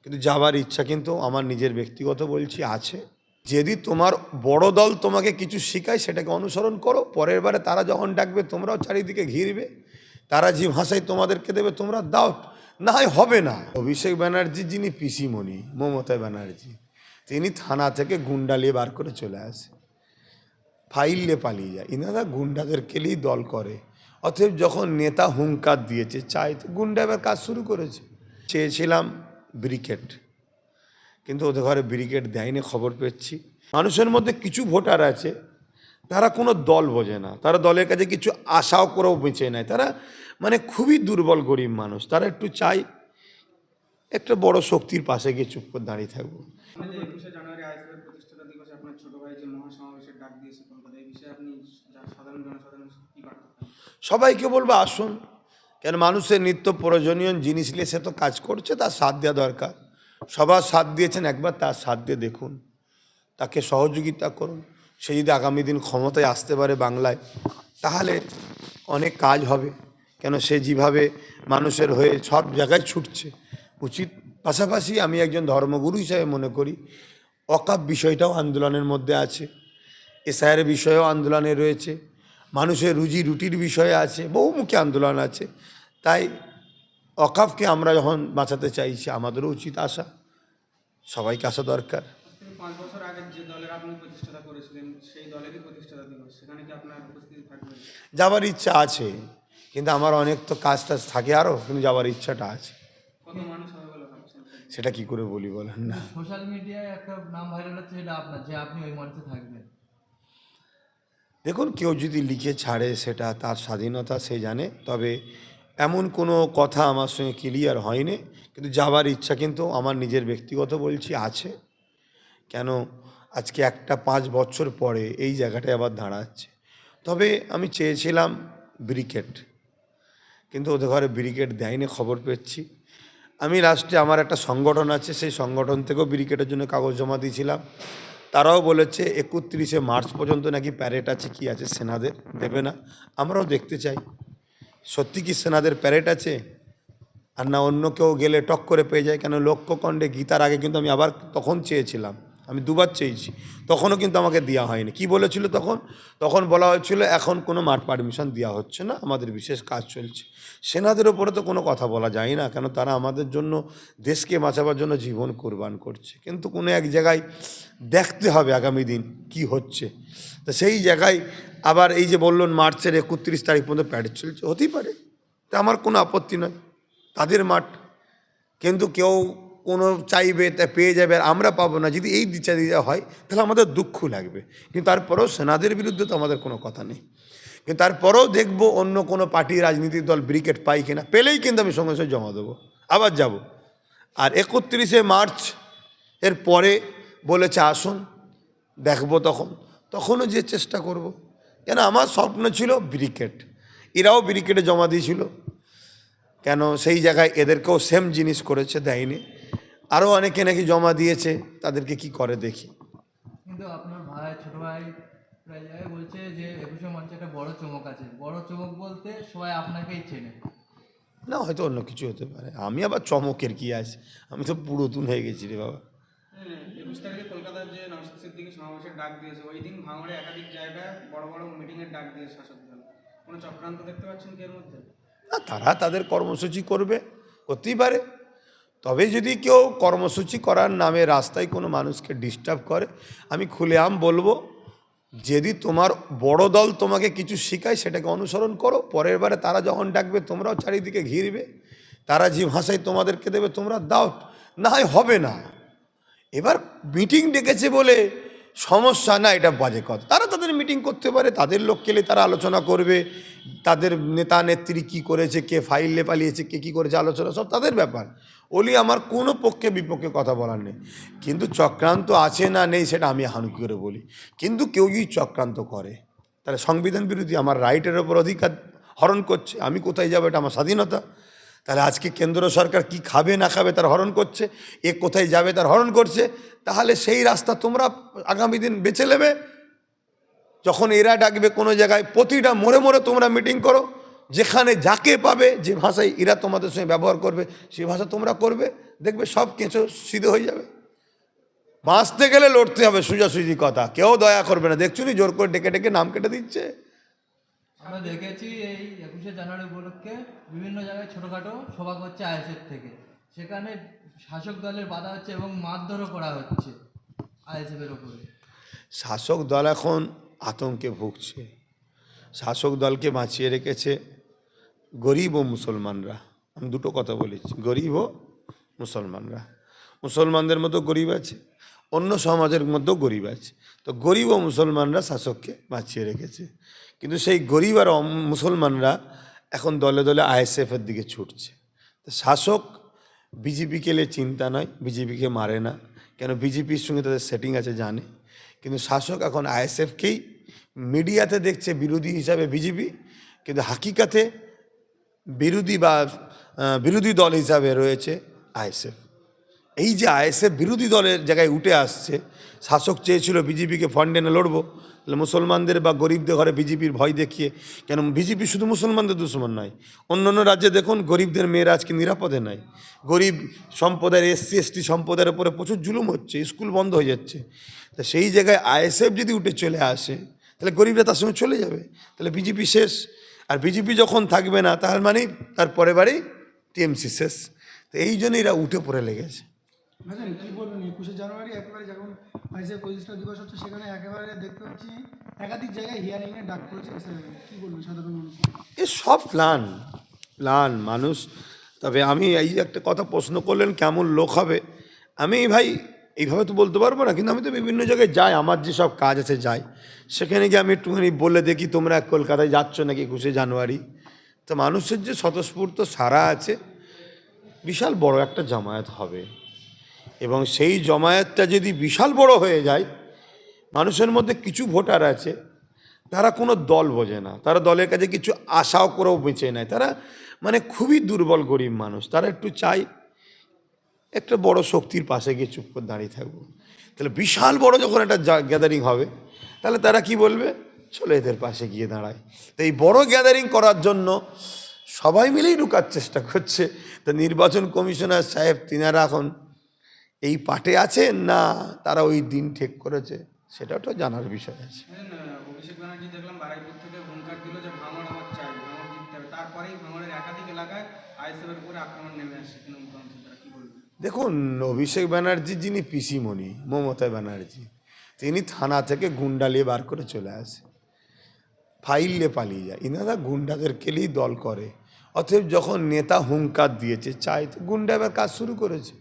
কিন্তু যাবার ইচ্ছা কিন্তু আমার নিজের ব্যক্তিগত বলছি আছে। যদি তোমার বড় দল তোমাকে কিছু শেখায় সেটাকে অনুসরণ করো, পরের বারে তারা যখন ডাকবে তোমরাও চারিদিকে ঘিরবে, তারা যে ভাষায় তোমাদেরকে দেবে তোমরা দাও, না হয় হবে না। অভিষেক ব্যানার্জি যিনি পিসিমণি মমতা ব্যানার্জি, তিনি থানা থেকে গুন্ডা নিয়ে বার করে চলে আসে, ফাইল নিয়ে পালিয়ে যায়। ইনারা গুন্ডাদেরকে নিয়েই দল করে। অতএব যখন নেতা হুঙ্কার দিয়েছে চাই, তো গুন্ডা এবার কাজ শুরু করেছে। চেয়েছিলাম ব্রিকেট, কিন্তু ওদের ঘরে ব্রিকেট দেয়নি খবর পেয়েছি। মানুষের মধ্যে কিছু ভোটার আছে, তারা কোনো দল বোঝে না, তারা দলের কাছে কিছু আশাও করেও বেঁচে নেয়, তারা মানে খুবই দুর্বল গরিব মানুষ, তারা একটু চাই একটা বড় শক্তির পাশে গিয়ে চুপ করে দাঁড়িয়ে থাকবো। জানুয়ারি আইএসএফ প্রতিষ্ঠাতা দিবসে আপনার ছোট ভাই যে মহাসমাবেশের ডাক দিয়েছে কলকাতায়, এই বিষয়ে আপনি সাধারণ জনসাধারণ কি বার্তা দেন? সবাইকে বলবো আসুন, কেন মানুষের নিত্য প্রয়োজনীয় জিনিস নিয়ে সে তো কাজ করছে, তার সাথ দেওয়া দরকার। সবার সাথ দিয়েছেন, একবার তার সাথ দিয়ে দেখুন, তাকে সহযোগিতা করুন। সে যদি আগামী দিন ক্ষমতায় আসতে পারে বাংলায়, তাহলে অনেক কাজ হবে। কেন সে যেভাবে মানুষের হয়ে সব জায়গায় ছুটছে উচিত। পাশাপাশি আমি একজন ধর্মগুরু হিসাবে মনে করি ওয়াকফ বিষয়টাও আন্দোলনের মধ্যে আছে, এসআইয়ের বিষয়েও আন্দোলনে রয়েছে, মানুষের রুজি রুটির বিষয়ে আছে, বহুমুখী আন্দোলন আছে। তাই ওয়াকফকে আমরা যখন বাঁচাতে চাইছি, আমাদেরও উচিত আসা, সবাইকে আসা দরকার। 5 বছর আগে যে দলের আপনি প্রতিষ্ঠাতা করেছিলেন সেই দলেরই প্রতিষ্ঠাতা দিবস, সেখানে কি আপনার উপস্থিতি থাকবে? যাবার ইচ্ছা আছে, কিন্তু আমার অনেক তো কাজ টাজ থাকে আরও, কিন্তু যাবার ইচ্ছাটা আছে। কত মানুষ হবে বলে ভাবছেন? সেটা কি করে বলি বলেন না। সোশ্যাল মিডিয়ায় একটা নাম ভাইরাল হচ্ছে, এটা আপনার, যে আপনি ওই মঞ্চে থাকবেন। দেখুন, কেউ যদি লিখে ছাড়ে সেটা তার স্বাধীনতা, সে জানে। তবে এমন কোনো কথা আমার সঙ্গে ক্লিয়ার হয়নি, কিন্তু যাবার ইচ্ছা কিন্তু আমার নিজের ব্যক্তিগত বলছি আছে। কেন আজকে একটা 5 বছর পরে এই জায়গাটায় আবার দাঁড়াচ্ছে। তবে আমি চেয়েছিলাম ব্রিকেট, কিন্তু ওদের ঘরে ব্রিকেট দেয়নি খবর পেয়েছি। আমি লাস্টে আমার একটা সংগঠন আছে, সেই সংগঠন থেকেও ব্রিকেটের জন্য কাগজ জমা দিয়েছিলাম। তারাও বলেছে 31শে মার্চ পর্যন্ত নাকি প্যারেড আছে, কি আছে সেনাদের, দেবে না। আমরাও দেখতে চাই সত্যি কি সেনাদের প্যারেড আছে, আর না অন্য কেউ গেলে টক করে পেয়ে যায়। কেন লক্ষ্যকণ্ডে গীতার আগে কিন্তু আমি আবার তখন চেয়েছিলাম, আমি দুবার চেয়েছি, তখনও কিন্তু আমাকে দেওয়া হয়নি। কি বলেছিল তখন? তখন বলা হয়েছিল এখন কোনো মাঠ পারমিশন দেওয়া হচ্ছে না, আমাদের বিশেষ কাজ চলছে। সেনাদের ওপরে তো কোনো কথা বলা যায় না, কেন তারা আমাদের জন্য, দেশকে বাঁচাবার জন্য জীবন কোরবান করছে। কিন্তু কোনো এক জায়গায় দেখতে হবে আগামী দিন কি হচ্ছে। তো সেই জায়গায় আবার এই যে বললেন মার্চের 31 তারিখ পর্যন্ত প্যারেড চলছে, হতেই পারে, তা আমার কোনো আপত্তি নয়, তাদের মাঠ। কিন্তু কেউ কোনো চাইবে তা পেয়ে যাবে, আর আমরা পাবো না, যদি এই দিচা হয় তাহলে আমাদের দুঃখ লাগবে। কিন্তু তারপরেও সেনাদের বিরুদ্ধে তো আমাদের কোনো কথা নেই। কিন্তু তারপরেও দেখবো অন্য কোনো পার্টি, রাজনীতিক দল ব্রিকেট পাই কিনা, পেলেই কিন্তু আমি সঙ্গে সঙ্গে জমা দেবো, আবার যাব। আর 31শে মার্চ এর পরে বলেছে আসুন, দেখবো তখনও যে চেষ্টা করব। কেন আমার স্বপ্ন ছিল ব্রিকেট, এরাও ব্রিকেটে জমা দিয়েছিল, কেন সেই জায়গায় এদেরকেও সেম জিনিস করেছে, দেয়নি। আরও অনেকে নাকি জমা দিয়েছে, তাদেরকে কি করে দেখি। কিন্তু আপনার ভাই, ছোট ভাই প্রায় জায়গায় বলছে যে 21শে মঞ্চে একটা বড় চমক আছে। বড় চমক বলতে সবাই আপনাকেই চেনে। না, হয়তো অন্য কিছু হতে পারে, আমি আবার চমকের কি আছে, আমি তো পুরাতন হয়ে গেছি রে বাবা। 21 তারিখে কলকাতার যে নওশাদ সিদ্দিকী সমাবেশের ডাক দিয়েছে, ওই দিন ভাঙড়ে একাধিক জায়গায় বড় বড় মিটিংয়ের ডাক দিয়েছে শাসক দল। কোনো চক্রান্ত দেখতে পাচ্ছেন কি এর মধ্যে? না, তারা তাদের কর্মসূচি করবে, করতেই পারে। তবে যদি কেউ কর্মসূচি করার নামে রাস্তায় কোনো মানুষকে ডিস্টার্ব করে, আমি খুলেআম বলবো, যদি তোমার বড় দল তোমাকে কিছু শেখায় সেটাকে অনুসরণ করো, পরের বারে তারা যখন ডাকবে তোমরাও চারিদিকে ঘিরবে, তারা যে ভাষায় তোমাদেরকে দেবে তোমরা দাও, না হয় হবে না। এবার মিটিং ডেকেছে বলে সমস্যা না, এটা বাজে কথা। তারা তাদের মিটিং করতে পারে, তাদের লোক কেলে তারা আলোচনা করবে, তাদের নেতা নেত্রী কী করেছে, কে ফাইলে পালিয়েছে, কে কী করেছে, আলোচনা সব তাদের ব্যাপার। ওলি আমার কোনো পক্ষে বিপক্ষে কথা বলার নেই। কিন্তু চক্রান্ত আছে না নেই সেটা আমি হানুকি করে বলি। কিন্তু কেউ যদি চক্রান্ত করে, তাহলে সংবিধান বিরোধী, আমার রাইটের ওপর অধিকার হরণ করছে, আমি কোথায় যাবো, এটা আমার স্বাধীনতা। তাহলে আজকে কেন্দ্র সরকার কি খাবে না খাবে তার হরণ করছে, এ কোথায় যাবে তার হরণ করছে। তাহলে সেই রাস্তা তোমরা আগামী দিন বেছে নেবে। যখন এরা ডাকবে কোনো জায়গায়, প্রতিটা মোড়ে মোড়ে তোমরা মিটিং করো, যেখানে যাকে পাবে, যে ভাষায় এরা তোমাদের সঙ্গে ব্যবহার করবে সেই ভাষা তোমরা করবে, দেখবে সব কেঁচো সিধে হয়ে যাবে। বাঁচতে গেলে লড়তে হবে, সোজাসুজি কথা, কেউ দয়া করবে না। দেখছো নি জোর করে ডেকে ডেকে নাম কেটে দিচ্ছে। আমরা দেখেছি এই 21শে জানুয়ারি উপলক্ষে বিভিন্ন জায়গায় ছোটোখাটো সভা করছে আইএসএফ থেকে, সেখানে শাসক দলের বাধা হচ্ছে এবং মারধরও করা হচ্ছে আইএসএফের ওপরে। শাসক দল এখন আতঙ্কে ভুগছে। শাসক দলকে বাঁচিয়ে রেখেছে গরিব ও মুসলমানরা। আমি দুটো কথা বলেছি, গরিব ও মুসলমানরা। মুসলমানদের মতো গরিব আছে, অন্য সমাজের মধ্যেও গরিব আছে। তো গরিব ও মুসলমানরা শাসককে বাঁচিয়ে রেখেছে। কিন্তু সেই গরিব আর মুসলমানরা এখন দলে দলে আইএসএফের দিকে ছুটছে। তো শাসক বিজেপিকে নিয়ে চিন্তা নয়, বিজেপিকে মারে না, কেন বিজেপির সঙ্গে তাদের সেটিং আছে জানে। কিন্তু শাসক এখন আইএসএফকেই মিডিয়াতে দেখছে বিরোধী হিসাবে বিজেপি, কিন্তু হাকিকাতে বিরোধী দল হিসাবে রয়েছে আইএসএফ। এই যে আইএসএফ বিরোধী দলের জায়গায় উঠে আসছে, শাসক চেয়েছিল বিজেপিকে ফান্ডে না লড়বো, তাহলে মুসলমানদের বা গরিবদের ঘরে বিজেপির ভয় দেখিয়ে, কেন বিজেপি শুধু মুসলমানদের দুশ্মন নয়, অন্য অন্য রাজ্যে দেখুন গরিবদের মেয়েরা আজকে নিরাপদে নাই। গরিব সম্প্রদায়ের এসসি এসটি সম্প্রদায়ের উপরে প্রচুর জুলুম হচ্ছে, স্কুল বন্ধ হয়ে যাচ্ছে। তা সেই জায়গায় আইএসএফ যদি উঠে চলে আসে, তাহলে গরিবরা তার সঙ্গে চলে যাবে, তাহলে বিজেপি শেষ। আর বিজেপি যখন থাকবে না, তার মানে তার পরে বারেই টিএমসি শেষ। তো এই জন্য এরা উঠে পড়ে লেগেছে। ম্যাডাম কি বলবেন, 21শে জানুয়ারি একেবারে যখন আইএসএফ প্রতিষ্ঠা দিবস হচ্ছে, সেখানে একেবারে দেখতে পাচ্ছি একাধিক জায়গায় হিয়ারিংয়ের ডাক করেছে কি বলবেন সাধারণ মানুষ? এ সব প্ল্যান মানুষ। তবে আমি এই একটা কথা প্রশ্ন করলেন কেমন লোক হবে, আমি ভাই এইভাবে তো বলতে পারবো না, কিন্তু আমি তো বিভিন্ন জায়গায় যাই, আমার যে সব কাজ আছে যাই, সেখানে গিয়ে আমি একটুখানি বলে দেখি তোমরা কলকাতায় যাচ্ছ নাকি 21শে জানুয়ারি। তো মানুষের যে স্বতঃস্ফূর্ত সারা আছে, বিশাল বড় একটা জামায়াত হবে, এবং সেই জমায়েতটা যদি বিশাল বড় হয়ে যায়, মানুষের মধ্যে কিছু ভোটার আছে তারা কোনো দল বোঝে না, তারা দলের কাছে কিছু আশাও করেও বেঁচে নেয়, তারা মানে খুবই দুর্বল গরিব মানুষ, তারা একটু চাই একটা বড় শক্তির পাশে গিয়ে চুপ করে দাঁড়িয়ে থাকবো। তাহলে বিশাল বড় যখন একটা গ্যাদারিং হবে, তাহলে তারা কি বলবে, চলে এদের পাশে গিয়ে দাঁড়ায়। তো এই বড় গ্যাদারিং করার জন্য সবাই মিলেই ঢুকার চেষ্টা করছে। তো নির্বাচন কমিশনার সাহেব তিনারা এখন এই পাটে আছেন না তারা ওই দিন ঠিক করেছে, সেটাও তো জানার বিষয় আছে। অভিষেক ব্যানার্জি দেখলাম বারাইপুর থেকে হুঙ্কার দিল যে ভাঙড় আমার চাই, ভাঙড় জিততে হবে। তারপরেই ভাঙড়ের একাধিক এলাকায় আইএসএফের উপরে আক্রমণ নেমে আসছে তৃণমূল কংগ্রেসের, কি বলবেন? দেখুন, অভিষেক ব্যানার্জি যিনি পিসিমণি মমতা ব্যানার্জি, তিনি থানা থেকে গুন্ডা নিয়ে বার করে চলে আসে, ফাইল নিয়ে পালিয়ে যায়। ইনারা গুন্ডাদেরকে নিয়েই দল করে। অতএব যখন নেতা হুঙ্কার দিয়েছে চাই, তো গুন্ডা এবার কাজ শুরু করেছে।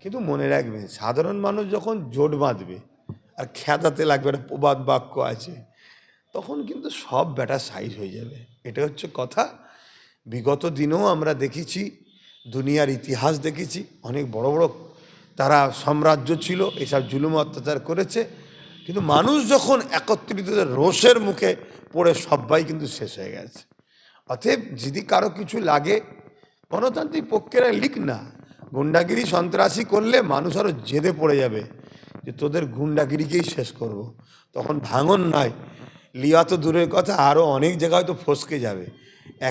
কিন্তু মনে রাখবেন, সাধারণ মানুষ যখন জোট বাঁধবে আর খেদাতে লাগবে, একটা প্রবাদ বাক্য আছে, তখন কিন্তু সব ব্যাটা সাইজ হয়ে যাবে। এটা হচ্ছে কথা। বিগত দিনেও আমরা দেখেছি, দুনিয়ার ইতিহাস দেখেছি, অনেক বড় বড় তারা সাম্রাজ্য ছিল, এসব জুলুম অত্যাচার করেছে, কিন্তু মানুষ যখন একত্রিত রোষের মুখে পড়ে সবাই কিন্তু শেষ হয়ে গেছে। অতএব যদি কারো কিছু লাগে, গণতান্ত্রিক পক্ষেরা লিখ না, গুন্ডাগিরি সন্ত্রাসী করলে মানুষ আরও জেদে পড়ে যাবে যে তোদের গুন্ডাগিরিকেই শেষ করব। তখন ভাঙন নয়, লিয়া তো দূরের কথা, আরও অনেক জায়গায় তো ফসকে যাবে।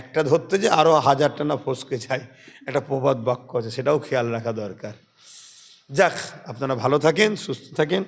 একটা ধরতে যে আরও হাজারটা না ফসকে যায়, একটা প্রবাদ বাক্য আছে, সেটাও খেয়াল রাখা দরকার। যাক, আপনারা ভালো থাকেন, সুস্থ থাকেন।